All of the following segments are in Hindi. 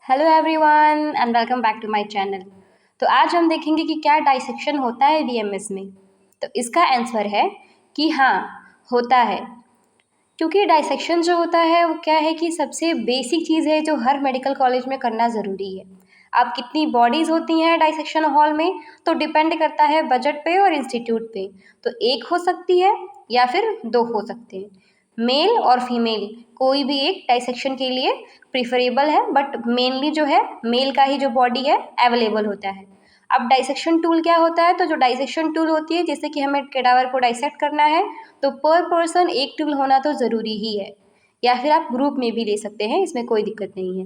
Hello everyone and welcome back to my channel. तो आज हम देखेंगे कि क्या डाइसेक्शन होता है वीएमएस में। तो इसका आंसर है कि हाँ, होता है। क्योंकि डाइसेक्शन जो होता है वो क्या है कि सबसे बेसिक चीज़ है जो हर मेडिकल कॉलेज में करना ज़रूरी है। अब कितनी बॉडीज़ होती हैं डाइसेक्शन हॉल में तो डिपेंड करता है बजट पे और इंस्टीट्यूट पे। तो एक हो सकती है या फिर दो हो सकते हैं, मेल और फीमेल कोई भी एक डाइसेक्शन के लिए प्रिफरेबल है, बट मेनली जो है मेल का ही जो बॉडी है अवेलेबल होता है। अब डाइसेक्शन टूल क्या होता है, तो जो डाइसेक्शन टूल होती है जैसे कि हमें कैडावर को डाइसेक्ट करना है तो पर पर्सन एक टूल होना तो ज़रूरी ही है, या फिर आप ग्रुप में भी ले सकते हैं, इसमें कोई दिक्कत नहीं है।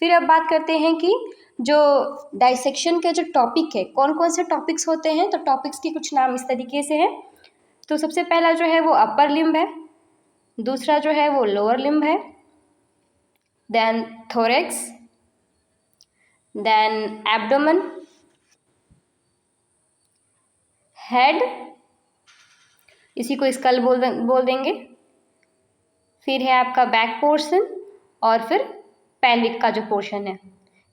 फिर अब बात करते हैं कि जो डाइसेक्शन के जो टॉपिक है कौन कौन से टॉपिक्स होते हैं। तो टॉपिक्स के कुछ नाम इस तरीके से हैं। तो सबसे पहला जो है वो अपर लिम्ब है, दूसरा जो है वो लोअर लिम्ब है, then thorax, then abdomen, head, इसी को स्कल बोल देंगे। फिर है आपका बैक पोर्शन और फिर पेल्विक का जो पोर्शन है।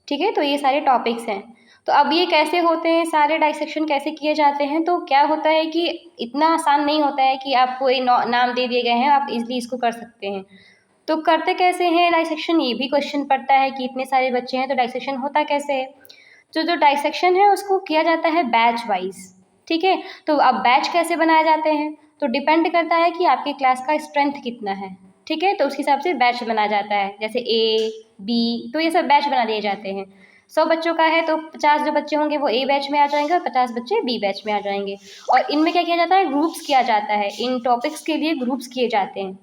ठीक है, तो ये सारे टॉपिक्स हैं। तो अब ये कैसे होते हैं, सारे डाइसेक्शन कैसे किए जाते हैं। तो क्या होता है कि इतना आसान नहीं होता है कि आपको ये नाम दे दिए गए हैं आप इजली इसको कर सकते हैं। तो करते कैसे हैं डाइसेक्शन, ये भी क्वेश्चन पड़ता है कि इतने सारे बच्चे हैं तो डाइसेक्शन होता कैसे है। तो जो डाइसेक्शन है उसको किया जाता है बैच वाइज। ठीक है, तो अब बैच कैसे बनाए जाते हैं तो डिपेंड करता है कि आपकी क्लास का स्ट्रेंथ कितना है। ठीक है, तो उस हिसाब से बैच बनाया जाता है, जैसे ए बी, तो ये सब बैच बना दिए जाते हैं। 100 बच्चों का है तो 50 जो बच्चे होंगे वो ए बैच में आ जाएंगे और 50 बच्चे बी बैच में आ जाएंगे। और इनमें क्या किया जाता है, ग्रुप्स किया जाता है, इन टॉपिक्स के लिए ग्रुप्स किए जाते हैं।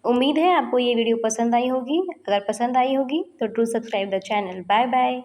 उम्मीद है आपको ये वीडियो पसंद आई होगी। अगर पसंद आई होगी तो do subscribe the channel. Bye bye.